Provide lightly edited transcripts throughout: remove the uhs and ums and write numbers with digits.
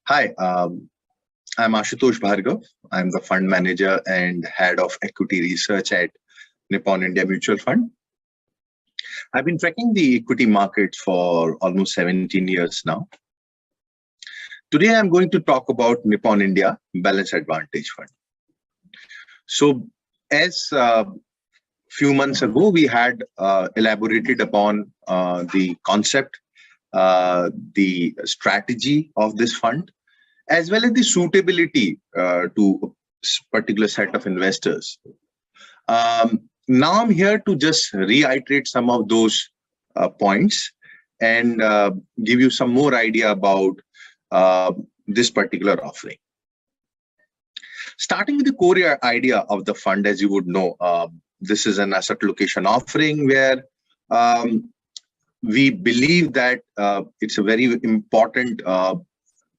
Hi, I'm Ashutosh Bhargav. I'm the fund manager and head of equity research at Nippon India Mutual Fund. I've been tracking the equity markets for almost 17 years now. Today, I'm going to talk about Nippon India Balance Advantage Fund. So, as few months ago, we had elaborated upon the concept, the strategy of this fund, as well as the suitability to a particular set of investors. Now I'm here to just reiterate some of those points and give you some more idea about this particular offering. Starting with the core idea of the fund, as you would know, this is an asset allocation offering where we believe that it's a very important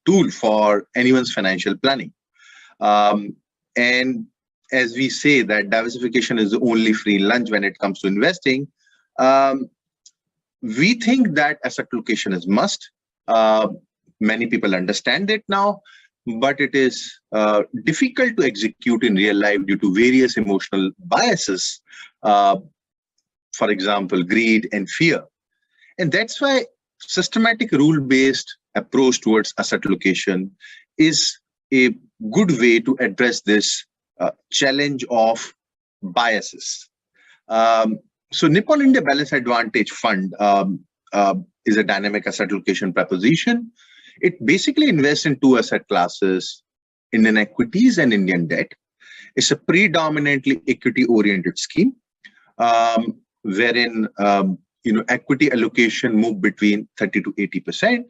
tool for anyone's financial planning. And as we say that diversification is the only free lunch when it comes to investing, we think that asset allocation is must. Many people understand it now, but it is difficult to execute in real life due to various emotional biases, for example, greed and fear. And that's why systematic rule-based approach towards asset allocation is a good way to address this challenge of biases. So Nippon India Balance Advantage Fund is a dynamic asset allocation proposition. It basically invests in two asset classes, Indian equities and Indian debt. It's a predominantly equity-oriented scheme, wherein equity allocation move between 30 to 80%.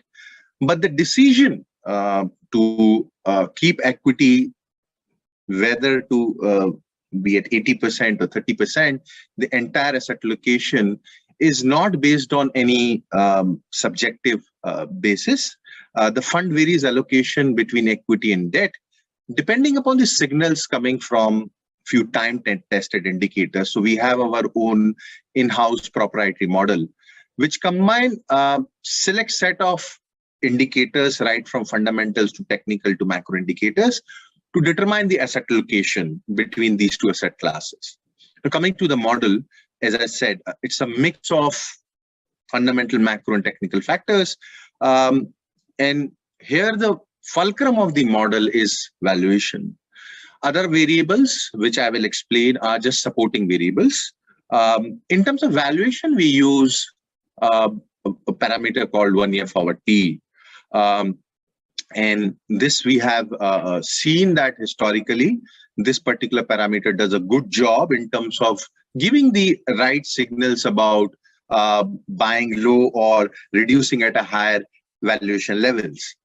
But the decision to keep equity, whether to be at 80% or 30%, the entire asset allocation is not based on any subjective basis. The fund varies allocation between equity and debt, depending upon the signals coming from few time-tested indicators. So we have our own in-house proprietary model, which combine select set of indicators, right from fundamentals to technical to macro indicators, to determine the asset allocation between these two asset classes. Now, coming to the model, as I said, it's a mix of fundamental, macro, and technical factors. And here the fulcrum of the model is valuation. Other variables, which I will explain, are just supporting variables. In terms of valuation, we use a parameter called 1 year forward P. And this we have seen that historically, this particular parameter does a good job in terms of giving the right signals about buying low or reducing at a higher valuation levels.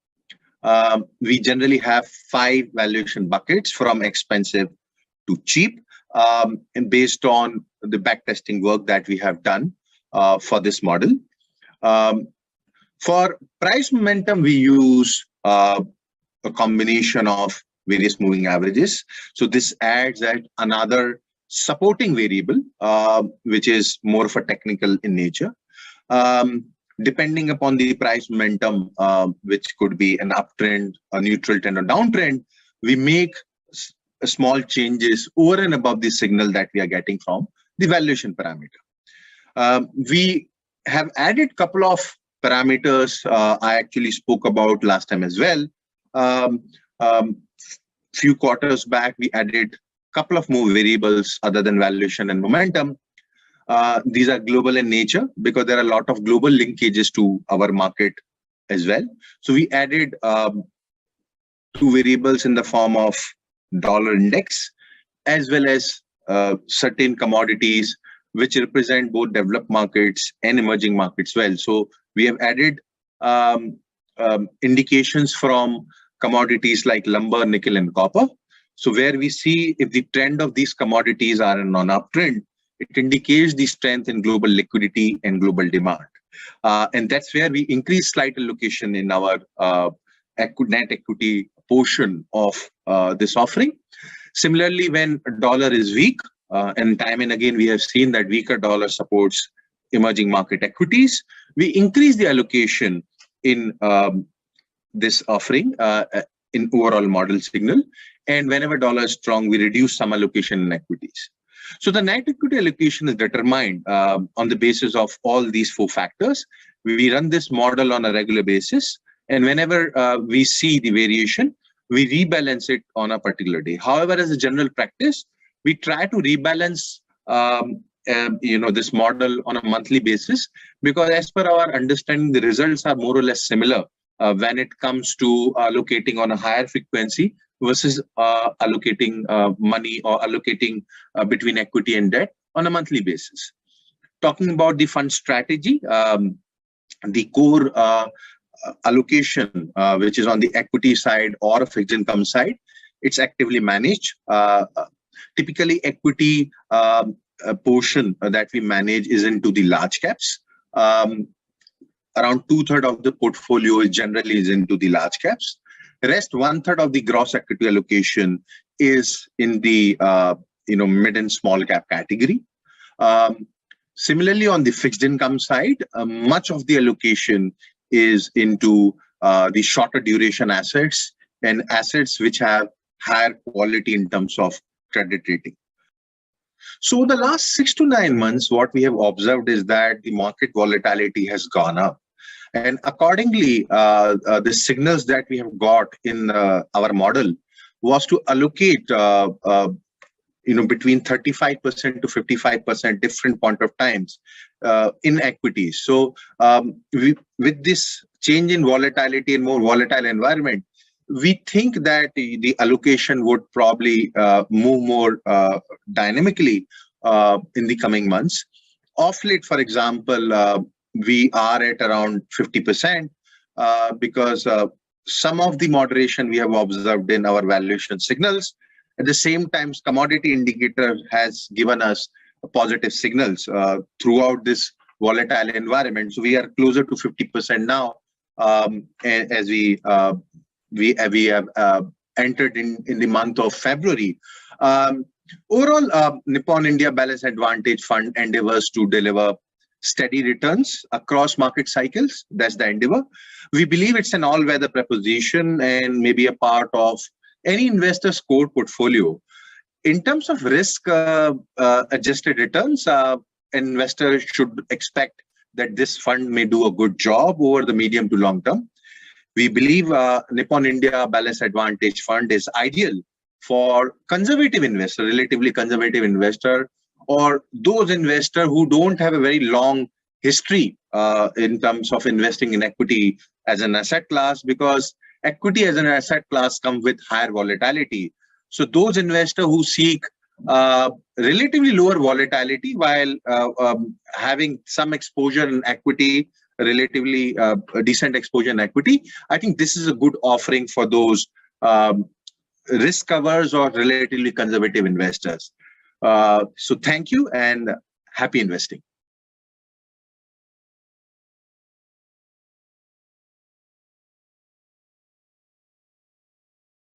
We generally have 5 valuation buckets from expensive to cheap, and based on the backtesting work that we have done for this model. For price momentum, we use a combination of various moving averages. So this adds at another supporting variable, which is more of a technical in nature. Depending upon the price momentum, which could be an uptrend, a neutral trend, or downtrend, we make small changes over and above the signal that we are getting from the valuation parameter. We have added a couple of parameters I actually spoke about last time as well. Few quarters back, we added a couple of more variables other than valuation and momentum. These are global in nature because there are a lot of global linkages to our market as well. So we added 2 variables in the form of dollar index, as well as certain commodities which represent both developed markets and emerging markets well. So we have added indications from commodities like lumber, nickel, and copper. So where we see if the trend of these commodities are on an uptrend, it indicates the strength in global liquidity and global demand. And that's where we increase slight allocation in our net equity portion of this offering. Similarly, when dollar is weak, and time and again, we have seen that weaker dollar supports emerging market equities, we increase the allocation in this offering in overall model signal. And whenever dollar is strong, we reduce some allocation in equities. So the net equity allocation is determined on the basis of all these four factors. We run this model on a regular basis. And whenever we see the variation, we rebalance it on a particular day. However, as a general practice, we try to rebalance this model on a monthly basis, because as per our understanding, the results are more or less similar when it comes to allocating on a higher frequency versus allocating money or allocating between equity and debt on a monthly basis. Talking about the fund strategy, the core allocation, which is on the equity side or a fixed income side, it's actively managed. Typically, equity portion that we manage is into the large caps. Around 2/3 of the portfolio is generally into the large caps. The rest 1/3 of the gross equity allocation is in the mid and small cap category. Similarly, on the fixed income side, much of the allocation is into the shorter duration assets and assets which have higher quality in terms of credit rating. So the last 6 to 9 months, what we have observed is that the market volatility has gone up. And accordingly, the signals that we have got in our model was to allocate between 35% to 55% different point of times in equities. So with this change in volatility and more volatile environment, we think that the allocation would probably move more dynamically in the coming months. Of late, for example, we are at around 50% because some of the moderation we have observed in our valuation signals. At the same time, commodity indicator has given us positive signals throughout this volatile environment. So we are closer to 50% now as we have entered in the month of February. Overall, Nippon India Balanced Advantage Fund endeavors to deliver steady returns across market cycles. That's the endeavor. We believe it's an all-weather proposition and maybe a part of any investor's core portfolio. In terms of risk adjusted returns, investors should expect that this fund may do a good job over the medium to long term. We believe Nippon India Balanced Advantage Fund is ideal for conservative investor, relatively conservative investor, or those investors who don't have a very long history in terms of investing in equity as an asset class, because equity as an asset class comes with higher volatility. So those investors who seek relatively lower volatility while having some exposure in equity, relatively decent exposure in equity, I think this is a good offering for those risk covers or relatively conservative investors. So thank you and happy investing.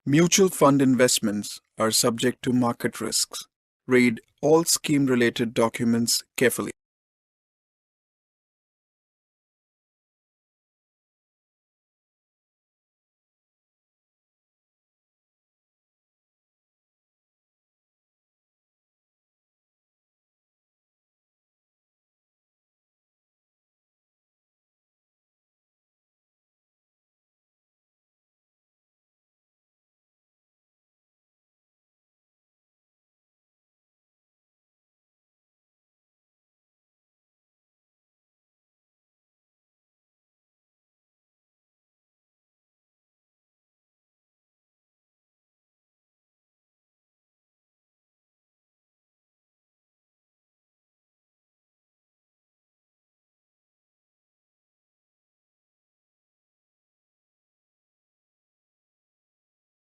Mutual fund investments are subject to market risks. Read all scheme-related documents carefully.